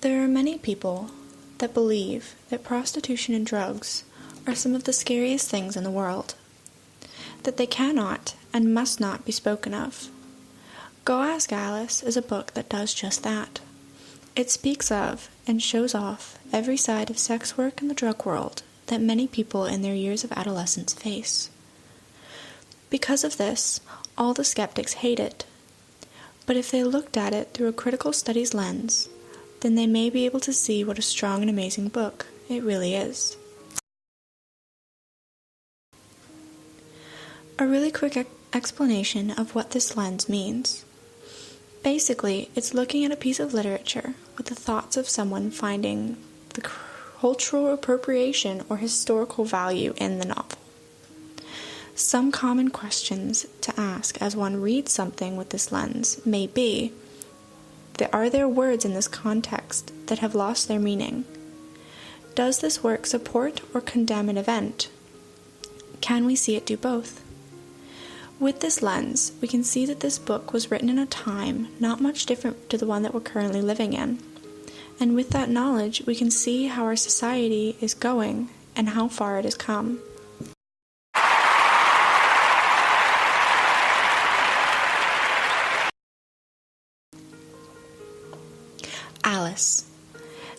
There are many people that believe that prostitution and drugs are some of the scariest things in the world, that they cannot and must not be spoken of. Go Ask Alice is a book that does just that. It speaks of and shows off every side of sex work in the drug world that many people in their years of adolescence face. Because of this, all the skeptics hate it. But if they looked at it through a critical studies lens, then they may be able to see what a strong and amazing book it really is. A really quick explanation of what this lens means. Basically, it's looking at a piece of literature with the thoughts of someone finding the cultural appropriation or historical value in the novel. Some common questions to ask as one reads something with this lens may be, are there words in this context that have lost their meaning? Does this work support or condemn an event? Can we see it do both? With this lens, we can see that this book was written in a time not much different to the one that we're currently living in. And with that knowledge, we can see how our society is going and how far it has come. Alice,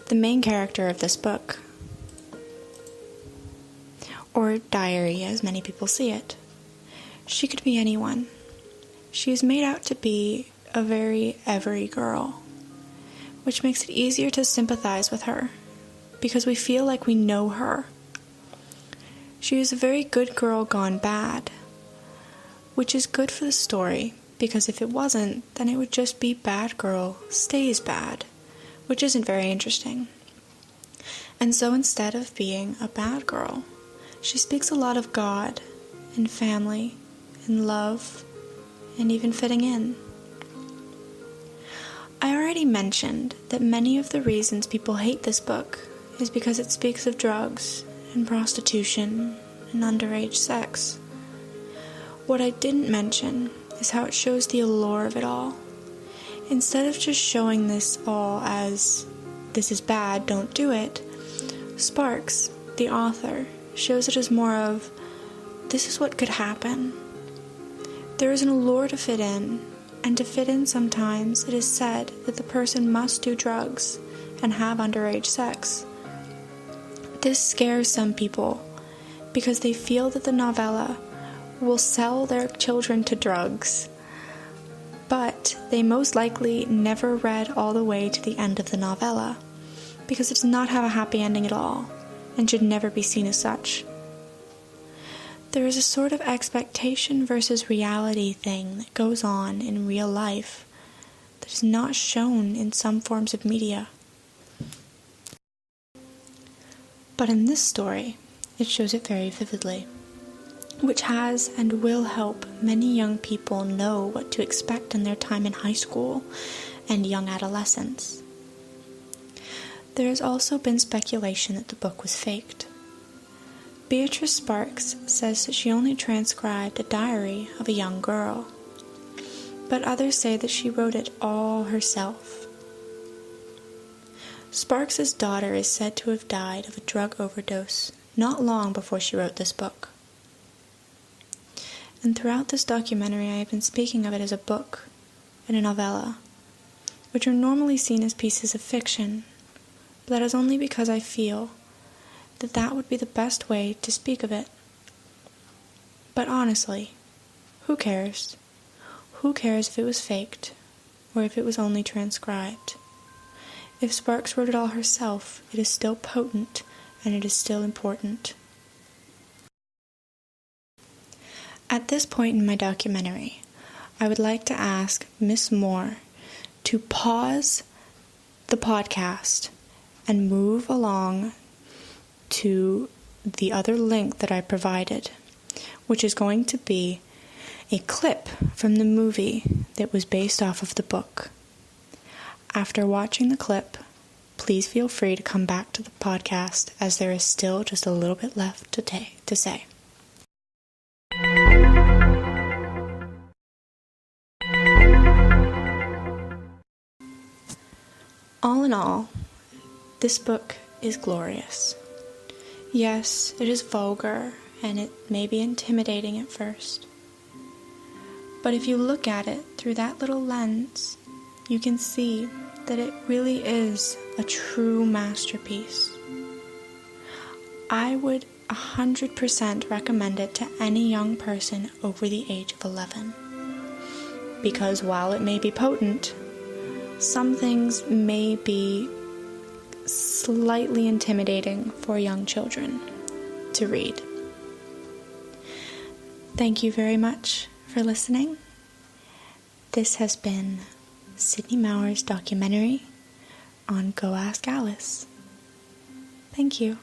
the main character of this book, or diary as many people see it. She could be anyone. She is made out to be a very every girl, which makes it easier to sympathize with her, because we feel like we know her. She is a very good girl gone bad, which is good for the story, because if it wasn't, then it would just be bad girl stays bad, which isn't very interesting. And so instead of being a bad girl, she speaks a lot of God and family and love and even fitting in. I already mentioned that many of the reasons people hate this book is because it speaks of drugs and prostitution and underage sex. What I didn't mention is how it shows the allure of it all. Instead of just showing this all as, this is bad, don't do it, Sparks, the author, shows it as more of, this is what could happen. There is an allure to fit in, and to fit in sometimes it is said that the person must do drugs and have underage sex. This scares some people because they feel that the novella will sell their children to drugs, but they most likely never read all the way to the end of the novella because it does not have a happy ending at all and should never be seen as such. There is a sort of expectation versus reality thing that goes on in real life that is not shown in some forms of media. But in this story, it shows it very vividly, which has and will help many young people know what to expect in their time in high school and young adolescence. There has also been speculation that the book was faked. Beatrice Sparks says that she only transcribed a diary of a young girl, but others say that she wrote it all herself. Sparks's daughter is said to have died of a drug overdose not long before she wrote this book. And throughout this documentary I have been speaking of it as a book and a novella, which are normally seen as pieces of fiction, but that is only because I feel that that would be the best way to speak of it. But honestly, who cares? Who cares if it was faked, or if it was only transcribed? If Sparks wrote it all herself, it is still potent, and it is still important. At this point in my documentary, I would like to ask Miss Moore to pause the podcast and move along to the other link that I provided, which is going to be a clip from the movie that was based off of the book. After watching the clip, please feel free to come back to the podcast as there is still just a little bit left to say. All in all, This book is glorious. Yes, it is vulgar, and it may be intimidating at first. But if you look at it through that little lens, you can see that it really is a true masterpiece. I would 100% recommend it to any young person over the age of 11. Because while it may be potent, some things may be slightly intimidating for young children to read. Thank you very much for listening. This has been Sydney Mauer's documentary on Go Ask Alice. Thank you.